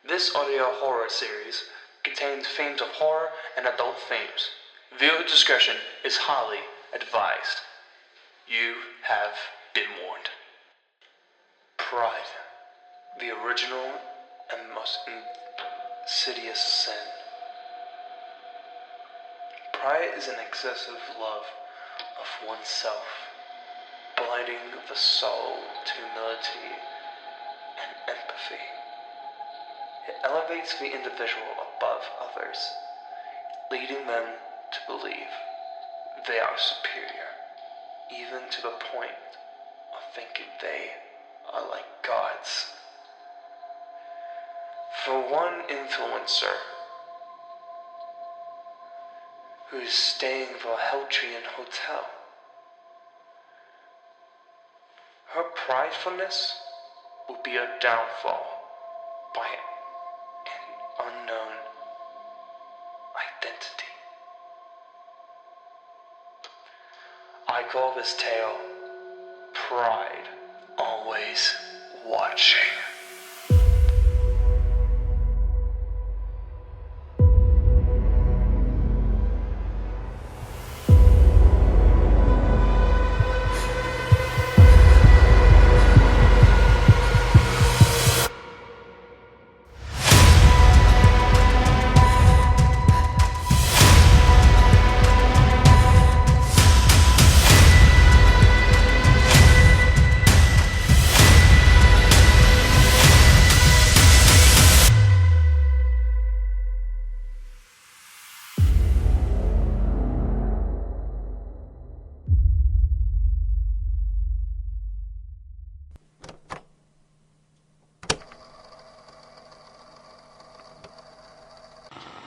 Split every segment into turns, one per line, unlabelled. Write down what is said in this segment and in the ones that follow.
This audio horror series contains themes of horror and adult themes. Viewer discretion is highly advised. You have been warned. Pride, the original and most insidious sin. Pride is an excessive love of oneself, blinding the soul to humility and empathy. It elevates the individual above others, leading them to believe they are superior, even to the point of thinking they are like gods. For one influencer who is staying at the Heltrian Hotel, her pridefulness will be a downfall by an unknown identity. I call this tale Pride Always Watching.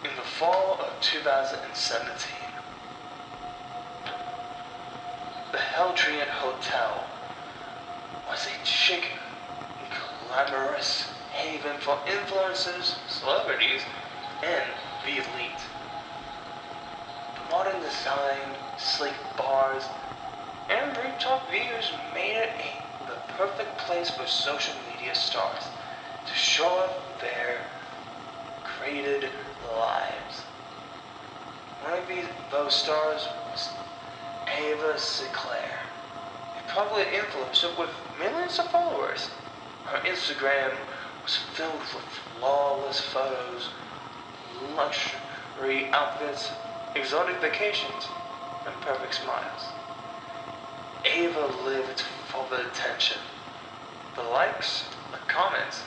In the fall of 2017, the Heltrian Hotel was a chic and glamorous haven for influencers, celebrities, and the elite. The modern design, sleek bars, and rooftop views made it the perfect place for social media stars to show off their created lives. One of those stars was Ava Sinclair, a popular influencer with millions of followers. Her Instagram was filled with flawless photos, luxury outfits, exotic vacations, and perfect smiles. Ava lived for the attention, the likes, the comments,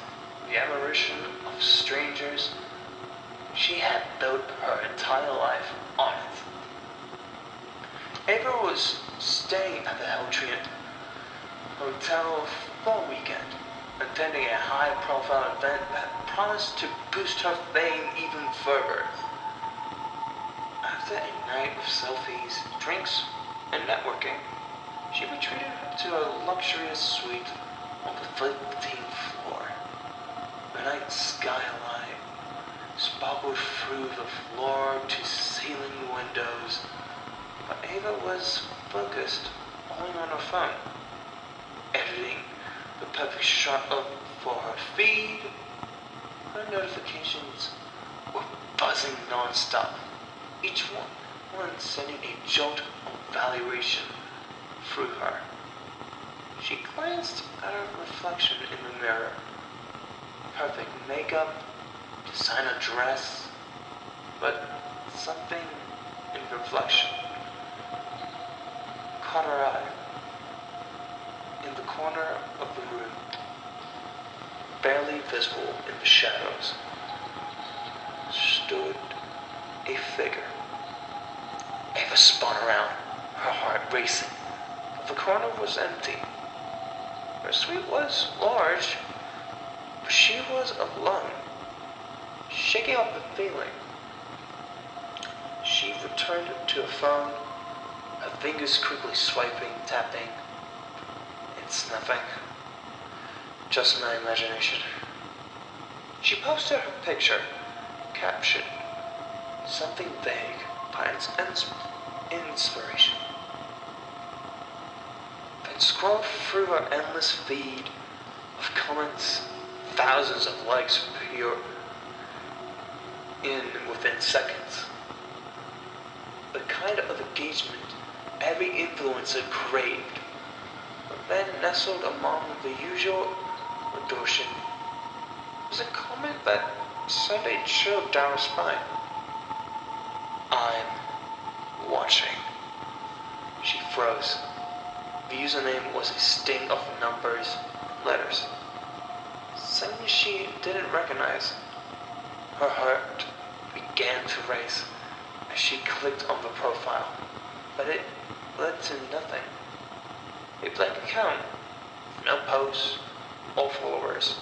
the admiration of strangers. She had built her entire life on it. Ava was staying at the Heltrian Hotel for a weekend, attending a high-profile event that promised to boost her fame even further. After a night of selfies, drinks, and networking, she retreated to a luxurious suite on the 15th floor. The night skyline sparkled through the floor-to-ceiling windows, but Ava was focused only on her phone, editing the perfect shot for her feed. Her notifications were buzzing non-stop, each one sending a jolt of validation through her. She glanced at her reflection in the mirror. Perfect makeup, designer dress, but something in the reflection caught her eye. In the corner of the room, barely visible in the shadows, stood a figure. Ava spun around, her heart racing, but the corner was empty. Her suite was large, but she was alone. Shaking off the feeling, she returned to her phone, her fingers quickly swiping, tapping, and snuffing. Just my imagination. She posted her picture, caption, something vague, by its inspiration. Then scrolled through her endless feed of comments, thousands of likes appear in within seconds. The kind of engagement every influencer craved, but then nestled among the usual adoption was a comment that sent a chill down her spine. I'm watching. She froze. The username was a string of numbers and letters, something she didn't recognize. Her heart began to race as she clicked on the profile, but it led to nothing. A blank account, no posts or followers.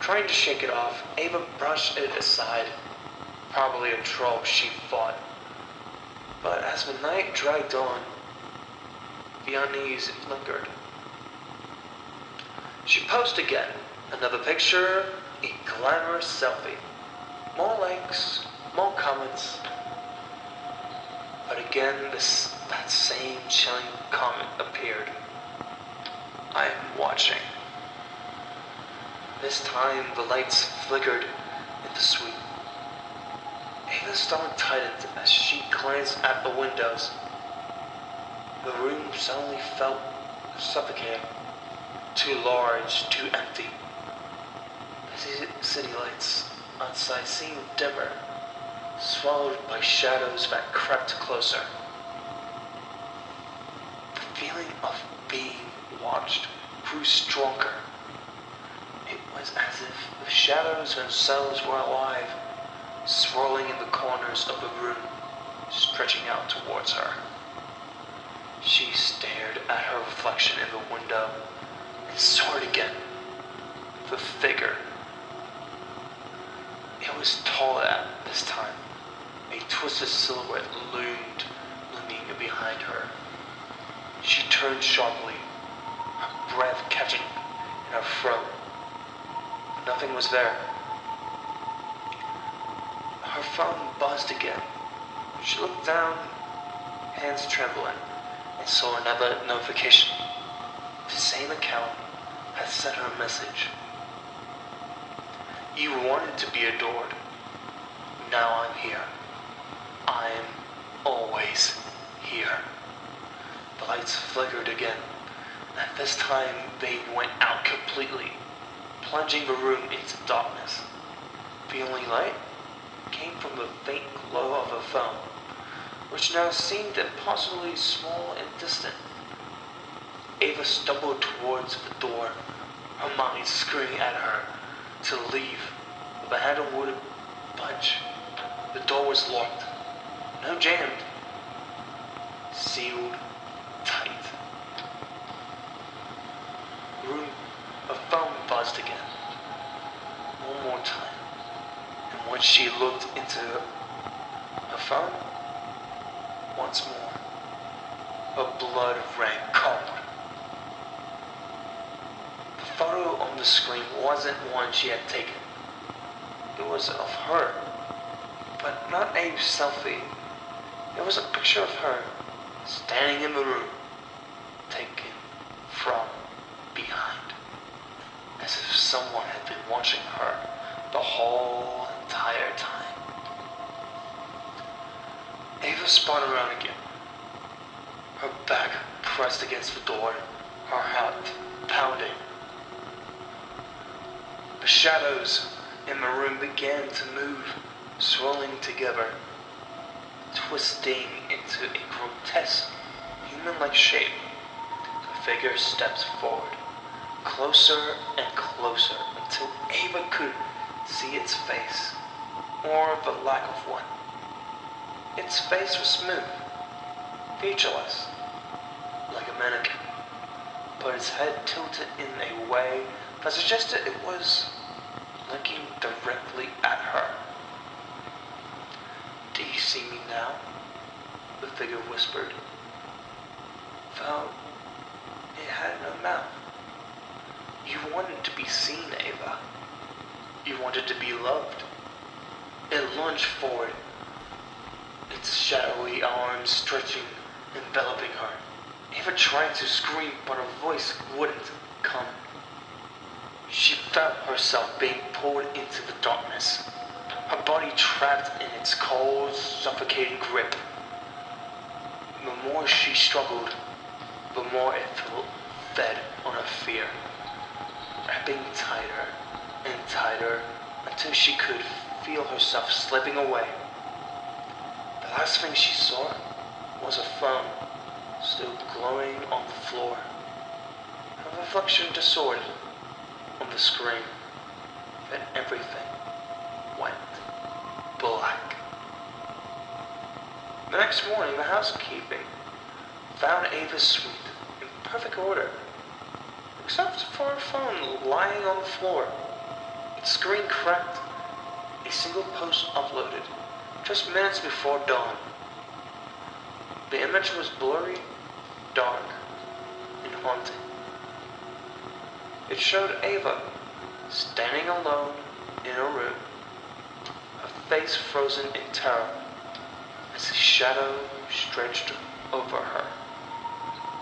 Trying to shake it off, Ava brushed it aside. Probably a troll, she thought. But as the night dragged on, the unease lingered. She posted again, another picture, a glamorous selfie. More likes, more comments. But again, that same chilling comment appeared. I am watching. This time, the lights flickered in the suite. Ava's stomach tightened as she glanced at the windows. The room suddenly felt suffocating. Too large, too empty. The city lights outside seemed dimmer, swallowed by shadows that crept closer. The feeling of being watched grew stronger. It was as if the shadows themselves were alive, swirling in the corners of the room, stretching out towards her. She stared at her reflection in the window and saw it again. The figure. It was tall at this time. A twisted silhouette looming behind her. She turned sharply, her breath catching in her throat. Nothing was there. Her phone buzzed again. She looked down, hands trembling, and saw another notification. The same account had sent her a message. You wanted to be adored. Now I'm here. I'm always here. The lights flickered again, and this time they went out completely, plunging the room into darkness. The only light came from the faint glow of the phone, which now seemed impossibly small and distant. Ava stumbled towards the door, her mind screaming at her to leave, but the handle wouldn't budge. The door was locked, no jammed, sealed tight. A phone buzzed again, one more time, and when she looked into her phone, once more, her blood ran cold. The photo on the screen wasn't one she had taken. It was of her, but not a selfie. It was a picture of her, standing in the room, taken from behind, as if someone had been watching her the whole entire time. Ava spun around again, her back pressed against the door, her heart pounding. The shadows in the room began to move, swirling together, twisting into a grotesque, human-like shape. The figure stepped forward, closer and closer, until Ava could see its face, or the lack of one. Its face was smooth, featureless, like a mannequin, but its head tilted in a way that suggested it was looking directly at her. Do you see me now? The figure whispered. Though it had no mouth. You wanted to be seen, Ava. You wanted to be loved. It lunged forward, its shadowy arms stretching, enveloping her. Ava tried to scream, but her voice wouldn't come. She felt herself being pulled into the darkness, her body trapped in its cold, suffocating grip. The more she struggled, the more it fed on her fear, wrapping tighter and tighter until she could feel herself slipping away. The last thing she saw was a phone still glowing on the floor, her reflection distorted on the screen. Then everything went black. The next morning, the housekeeping found Ava's suite in perfect order, except for her phone lying on the floor, its screen cracked, a single post uploaded just minutes before dawn. The image was blurry, dark, and haunting. It showed Ava standing alone in a room, her face frozen in terror as a shadow stretched over her,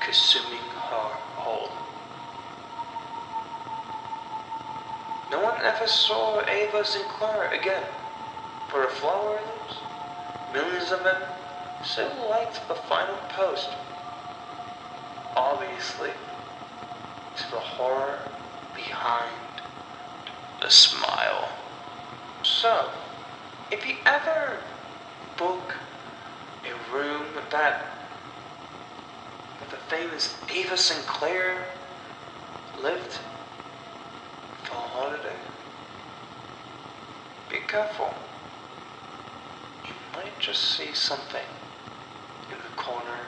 consuming her whole. No one ever saw Ava Sinclair again, but her followers, millions of them, still liked the final post. Obviously, to the horror behind the smile. So, if you ever book a room that the famous Ava Sinclair lived for a holiday, be careful. You might just see something in the corner